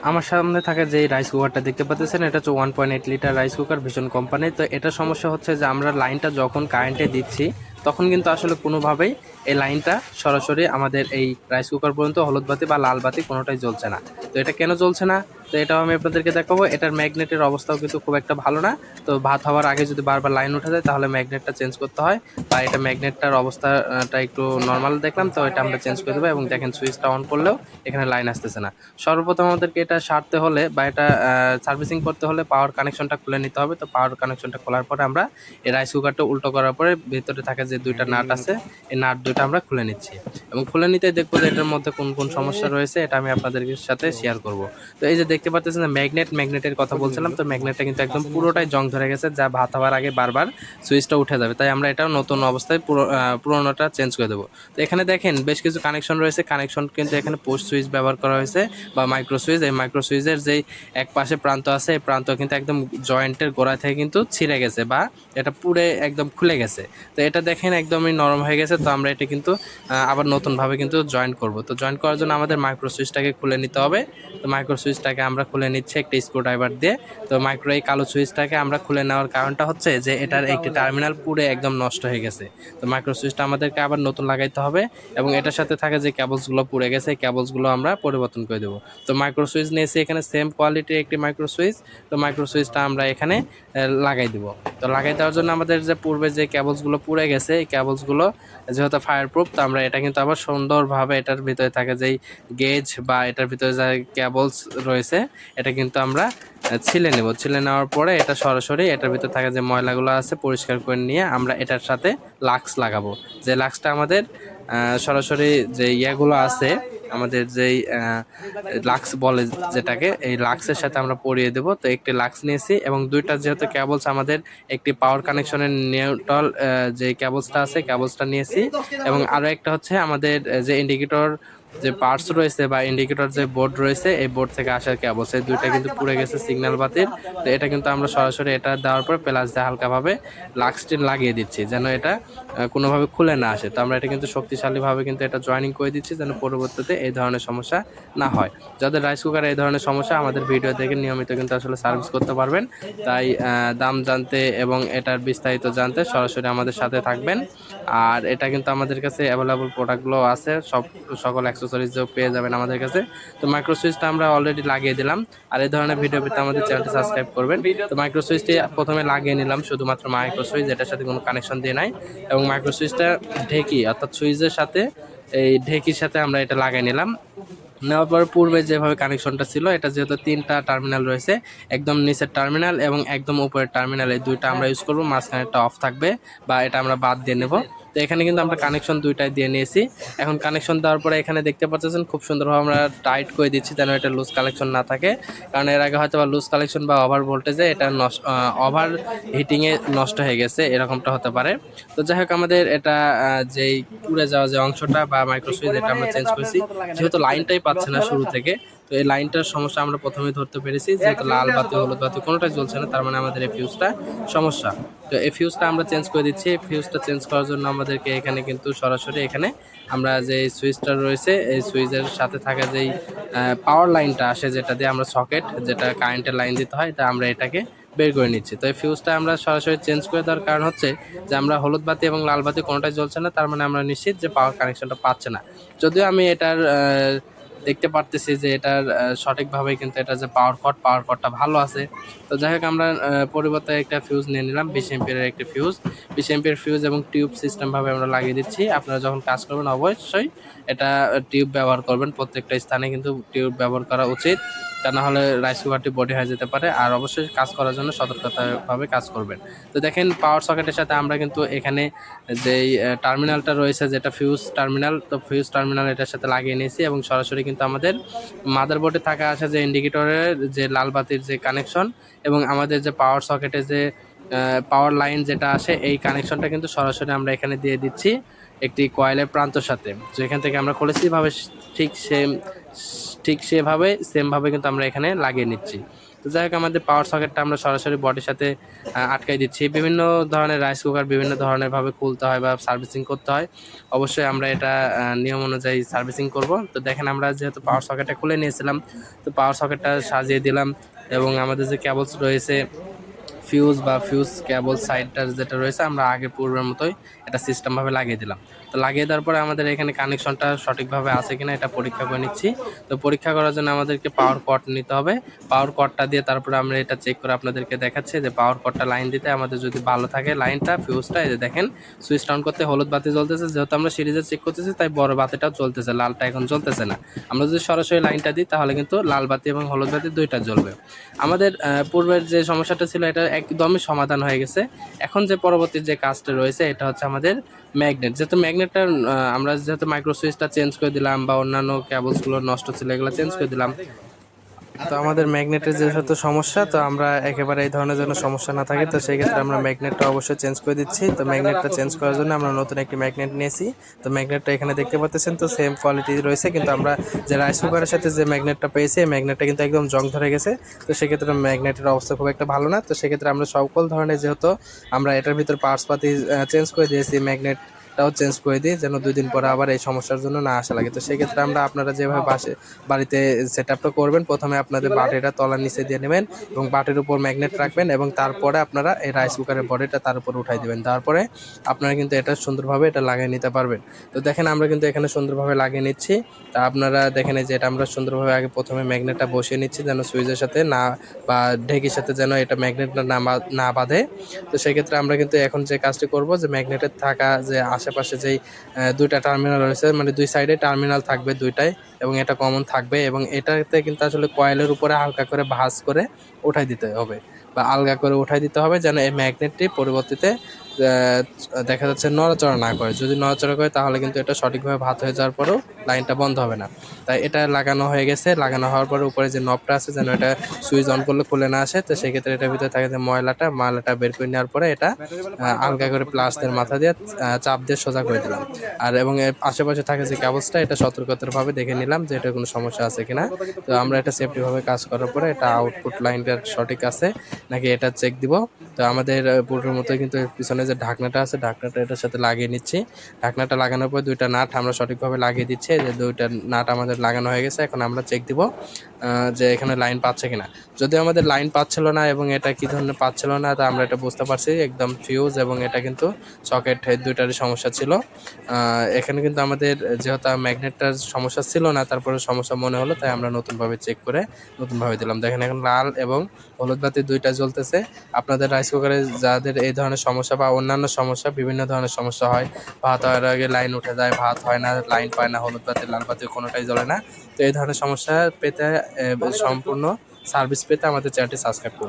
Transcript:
আমার সামনে থাকা যে রাইস কুকারটা দেখতে পাচ্ছেন, এটা হচ্ছে 1.8 লিটার রাইস কুকার, ভীষণ কোম্পানি। তো এটা সমস্যা হচ্ছে যে আমরা লাইনটা যখন কারেন্টে দিচ্ছি তখন কিন্তু আসলে কোনোভাবেই এই লাইনটা সরাসরি আমাদের এই রাইস কুকার পর্যন্ত হলুদ বাতি বা লাল বাতি কোনোটাই জ্বলছে না। তো এটা কেন জ্বলছে না, তো এটাও আমি আপনাদেরকে দেখাবো। এটার ম্যাগনেটের অবস্থাও কিন্তু খুব একটা ভালো না। তো ভাত হওয়ার আগে যদি বারবার লাইন উঠে যায় তাহলে ম্যাগনেটটা চেঞ্জ করতে হয়, বা এটা ম্যাগনেটটার অবস্থাটা একটু নর্মাল দেখলাম, তো এটা আমরা চেঞ্জ করে দেবো। এবং দেখেন সুইচটা অন করলেও এখানে লাইন আসতেছে না। সর্বপ্রথম আমাদেরকে এটা সারতে হলে বা এটা সার্ভিসিং করতে হলে পাওয়ার কানেকশনটা খুলে নিতে হবে। তো পাওয়ার কানেকশনটা খোলার পরে আমরা এই রাইস কুকারটা উল্টো করার পরে ভিতরে থাকা যে দুইটা নাট আছে, এই নাট দুইটা আমরা খুলে নিচ্ছি। এবং খুলে নিতে দেখবো যে এটার মধ্যে কোন কোন সমস্যা রয়েছে, এটা আমি আপনাদের সাথে শেয়ার করব। তো এই যে দেখতে পাচ্ছেন যে ম্যাগনেটের কথা বলছিলাম, তো ম্যাগনেটটা কিন্তু একদম পুরোটাই জং ধরে গেছে, যা ভাত হওয়ার আগে বারবার সুইচটা উঠে যাবে। তাই আমরা এটা নতুন অবস্থায় পুরোনোটা চেঞ্জ করে দেবো। তো এখানে দেখেন বেশ কিছু কানেকশন রয়েছে। কানেকশন কিন্তু এখানে পোস্ট সুইচ ব্যবহার করা হয়েছে বা মাইক্রো সুইচ। এই মাইক্রো সুইচের যেই এক পাশে প্রান্ত আছে, এই প্রান্ত কিন্তু একদম জয়েন্টের গোড়া থেকে কিন্তু ছিঁড়ে গেছে বা এটা পুড়ে একদম খুলে গেছে। তো এটা দেখেন একদমই নরম হয়ে গেছে। তো আমরা এটা কিন্তু আবার নতুনভাবে কিন্তু জয়েন্ট করব। তো জয়েন্ট করার জন্য আমাদের মাইক্রো সুইচটাকে খুলে নিতে হবে। তো মাইক্রো সুইচটাকে আমরা খুলে নিচ্ছি একটা স্ক্রুড্রাইভার দিয়ে। তো মাইক্রো এই কালো সুইচটাকে আমরা খুলে নেওয়ার কারণটা হচ্ছে যে এটার একটি টার্মিনাল পুড়ে একদম নষ্ট হয়ে গেছে। তো মাইক্রো সুইচটা আমাদেরকে আবার নতুন লাগাইতে হবে, এবং এটার সাথে থাকা যে কেবলসগুলো পুড়ে গেছে এই কেবলসগুলো আমরা পরিবর্তন করে দেবো। তো মাইক্রো সুইচ নিয়েছি এখানে সেম কোয়ালিটির একটি মাইক্রো সুইচ। তো মাইক্রো সুইচটা আমরা এখানে লাগাই দিব। তো লাগাই দেওয়ার জন্য আমাদের যে পূর্বে যে কেবলসগুলো পুড়ে গেছে এই কেবলসগুলো যেহেতু ফায়ার প্রুফ, তো আমরা এটা কিন্তু আবার সুন্দরভাবে এটার ভিতরে থাকে যেই গেজ বা এটার ভিতরে যে কেবলস রয়েছে এটা কিন্তু আমরা ছিলে নেব। ছিলে নেওয়ার পরে এটা সরাসরি এটার ভিতরে থাকা যে ময়লাগুলো আছে পরিষ্কার করে নিয়ে আমরা এটার সাথে লাক্স লাগাবো। যে লাক্সটা আমাদের সরাসরি যে ইয়েগুলো আছে, আমাদের যেই লাক্স বলে যেটাকে, এই লাক্সের সাথে আমরা পরিয়ে দেব। তো একটি লাক্স নিয়েছি এবং দুইটা যেহেতু কেবলস আমাদের একটি পাওয়ার কানেকশনের নিউট্রাল যে কেবলসটা আছে কেবলসটা নিয়েছি, এবং আরও একটা হচ্ছে আমাদের যে ইন্ডিকেটর যে পার্টস রয়েছে বা ইন্ডিকেটর যে বোর্ড রয়েছে এই বোর্ড থেকে আসার কেবলস, এই দুইটা কিন্তু পুড়ে গেছে সিগন্যাল বাতির। তো এটা কিন্তু আমরা সরাসরি এটা দেওয়ার পর প্লাস দিয়ে হালকাভাবে লাক্সটি লাগিয়ে দিচ্ছি যেন এটা কোনোভাবে খুলে না আসে। তো আমরা এটা কিন্তু শক্তিশালীভাবে কিন্তু এটা জয়েনিং করে দিচ্ছি যেন পরবর্তীতে এই ধরনের সমস্যা না হয়। যাদের রাইস কুকারে এই ধরনের সমস্যা আমাদের ভিডিও দেখে নিয়মিত কিন্তু আসলে সার্ভিস করতে পারবেন। তাই দাম জানতে এবং এটার বিস্তারিত জানতে সরাসরি আমাদের সাথে থাকবেন। আর এটা কিন্তু আমাদের কাছে অ্যাভেলেবল প্রোডাক্টগুলো আছে, সকল অ্যাক্সেসরিজও পেয়ে যাবেন আমাদের কাছে। তো মাইক্রো সুইচটা আমরা অলরেডি লাগিয়ে দিলাম। আর এই ধরনের ভিডিও পেতে আমাদের চ্যানেলটি সাবস্ক্রাইব করবেন। তো মাইক্রো সুইচটি প্রথমে লাগিয়ে নিলাম, শুধুমাত্র মাইক্রো সুইচ, এটার সাথে কোনো কানেকশন দিয়ে নাই। এবং মাইক্রো সুইচটা ঢেকি অর্থাৎ সুইচের সাথে এই ঢেকির সাথে আমরা এটা লাগিয়ে নিলাম। নেওয়ার পর পূর্বে যেভাবে কানেকশনটা ছিল, এটা যেহেতু তিনটা টার্মিনাল রয়েছে, একদম নিচের টার্মিনাল এবং একদম উপরের টার্মিনাল, এই দুইটা আমরা ইউজ করবো। মাঝখানেরটা অফ থাকবে বা এটা আমরা বাদ দিয়ে নেব। তো এখানে কিন্তু আমরা কানেকশন দুইটাই দিয়ে নিয়েছি। এখন কানেকশন দেওয়ার পরে এখানে দেখতে পাচ্ছেন খুব সুন্দরভাবে আমরা টাইট করে দিচ্ছি যেন এটা লুজ কালেকশন না থাকে। কারণ এর আগে হয়তো বা লুজ কালেকশন বা ওভার ভোল্টেজে এটা ওভার হিটিংয়ে নষ্ট হয়ে গেছে, এরকমটা হতে পারে। তো যাই হোক আমাদের এটা যেই পুড়ে যাওয়া যে অংশটা বা মাইক্রো সুইচ এটা আমরা চেঞ্জ করেছি, যেহেতু লাইনটাই পাচ্ছে না শুরু থেকে। তো এই লাইনটার সমস্যা আমরা প্রথমেই ধরতে পেরেছি, যেহেতু লাল বাতি হলুদ বাতি কোনোটাই জ্বলছে না, তার মানে আমাদের এই ফিউজটা সমস্যা। তো এই ফিউজটা আমরা চেঞ্জ করে দিচ্ছি। এই ফিউজটা চেঞ্জ করার জন্য আমাদেরকে এখানে কিন্তু সরাসরি এখানে আমরা যে সুইচটা রয়েছে এই সুইচের সাথে থাকা যেই পাওয়ার লাইনটা আসে যেটা দিয়ে আমরা সকেট যেটা কারেন্টের লাইন দিতে হয়, তা আমরা এটাকে বের করে নিচ্ছি। তো এই ফিউজটা আমরা সরাসরি চেঞ্জ করে দেওয়ার কারণ হচ্ছে যে আমরা হলুদ বাতি এবং লাল বাতি কোনোটাই জ্বলছে না, তার মানে আমরা নিশ্চিত যে পাওয়ার কানেকশনটা পাচ্ছে না। যদিও আমি এটার দেখতে পারতেছি যে এটার সঠিকভাবে কিন্তু এটা যে পাওয়ার কটটা ভালো আছে। তো যাই হোক আমরা পরিবর্তে একটা ফিউজ নিয়ে নিলাম, 20 এমপিয়ারের একটি ফিউজ। 20 এমপিয়ার ফিউজ এবং টিউব সিস্টেমভাবে আমরা লাগিয়ে দিচ্ছি। আপনারা যখন কাজ করবেন অবশ্যই এটা টিউব ব্যবহার করবেন, প্রত্যেকটা স্থানে কিন্তু টিউব ব্যবহার করা উচিত, তা না হলে রাইস কুকারটি বডি হয়ে যেতে পারে। আর অবশ্যই কাজ করার জন্য সতর্কতাভাবে কাজ করবেন। তো দেখেন পাওয়ার সকেটের সাথে আমরা কিন্তু এখানে যেই টার্মিনালটা রয়েছে যেটা ফিউজ টার্মিনাল, তো ফিউজ টার্মিনাল এটার সাথে লাগিয়ে নিয়েছি এবং সরাসরি কিন্তু আমাদের মাদারবোর্ডে থাকা আছে যে ইন্ডিকেটরের যে লাল বাতির যে কানেকশন এবং আমাদের যে পাওয়ার সকেটে যে পাওয়ার লাইন যেটা আসে এই কানেকশনটা কিন্তু সরাসরি আমরা এখানে দিয়ে দিচ্ছি একটি কয়েলের প্রান্তর সাথে। যেখান থেকে আমরা খুলেছি ভাবে ঠিক সেম ঠিক সেভাবে সেমভাবে কিন্তু আমরা এখানে লাগিয়ে নিচ্ছি। তো যাই হোক, আমাদের পাওয়ার সকেটটা আমরা সরাসরি বডির সাথে আটকাই দিচ্ছি। বিভিন্ন ধরনের রাইস কুকার বিভিন্ন ধরনের ভাবে খুলতে হয় বা সার্ভিসিং করতে হয়। অবশ্যই আমরা এটা নিয়ম অনুযায়ী সার্ভিসিং করব। তো দেখেন, আমরা যেহেতু পাওয়ার সকেটটা খুলে নিয়েছিলাম, তো পাওয়ার সকেটটা সাজিয়ে দিলাম এবং আমাদের যে কেবলস রয়েছে, ফিউজ বা ফিউজ কেবল সাইডটার যেটা রয়েছে, আমরা আগের পূর্বের মতোই এটা সিস্টেমভাবে লাগিয়ে দিলাম। তো লাগিয়ে দেওয়ার পরে আমাদের এখানে কানেকশনটা সঠিকভাবে আছে কিনা এটা পরীক্ষা করে নিচ্ছি। তো পরীক্ষা করার জন্য আমাদেরকে পাওয়ার কর্ড নিতে হবে। পাওয়ার কর্ডটা দিয়ে তারপরে আমরা এটা চেক করে আপনাদেরকে দেখাচ্ছি যে পাওয়ার কর্ডটা লাইন দিতে আমাদের যদি ভালো থাকে লাইনটা, ফিউজটা, এই যে দেখেন সুইচ অন করতে হলুদ বাতি জ্বলতেছে। যেহেতু আমরা সিরিজে চেক করতেছি তাই বড় বাতিটাও চলতেছে, লালটা এখন জ্বলতেছে না। আমরা যদি সরাসরি লাইনটা দিই তাহলে কিন্তু লাল বাতি এবং হলুদ বাতি দুইটা জ্বলবে। আমাদের পূর্বের যে সমস্যাটা ছিল এটা একদমই সমাধান হয়ে গেছে। এখন যে পরবর্তী যে কাজটা রয়েছে এটা হচ্ছে আমাদের ম্যাগনেট। যেহেতু ম্যাগনেটটা আমরা যেহেতু মাইক্রো সুইচটা চেঞ্জ করে দিলাম বা অন্যান্য কেবলসগুলো নষ্ট ছিল এগুলো চেঞ্জ করে দিলাম, তো আমাদের ম্যাগনেটের যেহেতু সমস্যা, তো আমরা একেবারে এই ধরনের যেন সমস্যা না থাকে, তো সেই ক্ষেত্রে আমরা ম্যাগনেটটা অবশ্যই চেঞ্জ করে দিচ্ছি। তো ম্যাগনেটটা চেঞ্জ করার জন্য আমরা নতুন একটি ম্যাগনেট নিয়েছি। তো ম্যাগনেটটা এখানে দেখতে পাচ্ছেন, তো সেম কোয়ালিটি রয়েছে, কিন্তু আমরা যে রাইস কুকারের সাথে যে ম্যাগনেটটা পেয়েছি এই ম্যাগনেটটা কিন্তু একদম জং ধরে গেছে। তো সেক্ষেত্রে ম্যাগনেটের অবস্থা খুব একটা ভালো না। তো সেক্ষেত্রে আমরা সকল ধরনের, যেহেতু আমরা এটার ভিতর পার্টস পাতি চেঞ্জ করে দিয়েছি, ম্যাগনেটটাও চেঞ্জ করে দিই যেন 2 দিন পরে আবার এই সমস্যার জন্য না আসা লাগে। তো সেক্ষেত্রে আমরা আপনারা যেভাবে বাড়িতে সেট আপটা করবেন, প্রথমে আপনাদের বাটিটা তলার নিচে দিয়ে নেবেন এবং বাটির উপর ম্যাগনেট রাখবেন এবং তারপরে আপনারা এই রাইস কুকারের বডিটা তার উপর উঠাই দেবেন। তারপরে আপনারা কিন্তু এটা সুন্দরভাবে এটা লাগিয়ে নিতে পারবেন। তো দেখেন, আমরা কিন্তু এখানে সুন্দরভাবে লাগিয়ে নিচ্ছি। তা আপনারা দেখেন যে এটা আমরা সুন্দরভাবে আগে প্রথমে ম্যাগনেটটা বসিয়ে নিচ্ছি যেন সুইচের সাথে না বা ঢেকির সাথে যেন এটা ম্যাগনেটটা না বাঁধে। তো সেক্ষেত্রে আমরা কিন্তু এখন যে কাজটি করব, যে ম্যাগনেটের থাকা যে আশেপাশে যেই দুইটা টার্মিনাল রয়েছে, মানে দুই সাইডে টার্মিনাল থাকবে দুইটাই এবং এটা কমন থাকবে এবং এটাতে কিন্তু আসলে কয়েলের উপরে হালকা করে ভাঁজ করে উঠাই দিতে হবে বা আলগা করে উঠাই দিতে হবে যেন এই ম্যাগনেটটি পরবর্তীতে দেখা যাচ্ছে নড়াচড়া না করে। যদি নড়াচড়া করে তাহলে কিন্তু এটা সঠিকভাবে ভাঁজ হয়ে যাওয়ার পরেও লাইনটা বন্ধ হবে না। তাই এটা লাগানো হয়ে গেছে। লাগানো হওয়ার পরে উপরে যে নবটা আছে যেন এটা সুইচ অন করলে খুলে না আসে। তো সেক্ষেত্রে এটার ভিতরে থাকে যে ময়লাটা বের করে নেওয়ার পরে এটা আলগা করে প্লাসের মাথা দিয়ে চাপ দিয়ে সোজা করে দিলাম। আর এবং এর আশেপাশে থাকে যে কাগজটা, এটা সতর্কতারভাবে দেখে নিলাম যে এটা কোনো সমস্যা আছে কিনা। তো আমরা এটা সেফটিভাবে কাজ করার পরে এটা আউটপুট লাইনটা সঠিক আছে নাকি এটা চেক দিব। তো আমাদের বোর্ডের মতো কিন্তু পিছনে যে ঢাকনাটা আছে, ঢাকনাটা এটার সাথে লাগিয়ে নিচ্ছি। ঢাকনাটা লাগানোর পর দুইটা নাট আমরা সঠিকভাবে লাগিয়ে দিচ্ছি। যে দুইটা নাট আমাদের লাগানো হয়ে গেছে। এখন আমরা চেক দিব যে এখানে লাইন পাচ্ছে কিনা। যদি আমাদের লাইন পাচ্ছিল না এবং এটা কি ধরনের পাচ্ছিল না, তা আমরা এটা বুঝতে পারছি একদম ফিউজ এবং এটা কিন্তু সকেট দুইটারই সমস্যা ছিল। এখানে কিন্তু আমাদের যেহেতু ম্যাগনেটটার সমস্যা ছিল না, তারপরে সমস্যা মনে হলো, তাই আমরা নতুনভাবে চেক করে নতুনভাবে দিলাম। দেখেন এখন লাল এবং হলুদ বাতি দুইটা জ্বলতেছে। আপনাদের রাইস কুকারে যাদের এই ধরনের সমস্যা বা অন্যান্য সমস্যা, বিভিন্ন ধরনের সমস্যা হয়, ভাত হওয়ার আগে লাইন উঠে যায়, ভাত হয় না, লাইন পায় না, হলুদ বাতি লাল বাতি কোনোটাই জ্বলে না, তো এই ধরনের সমস্যা পেতে সম্পূর্ণ সার্ভিস পেতে আমাদের চ্যানেলটি সাবস্ক্রাইব করুন।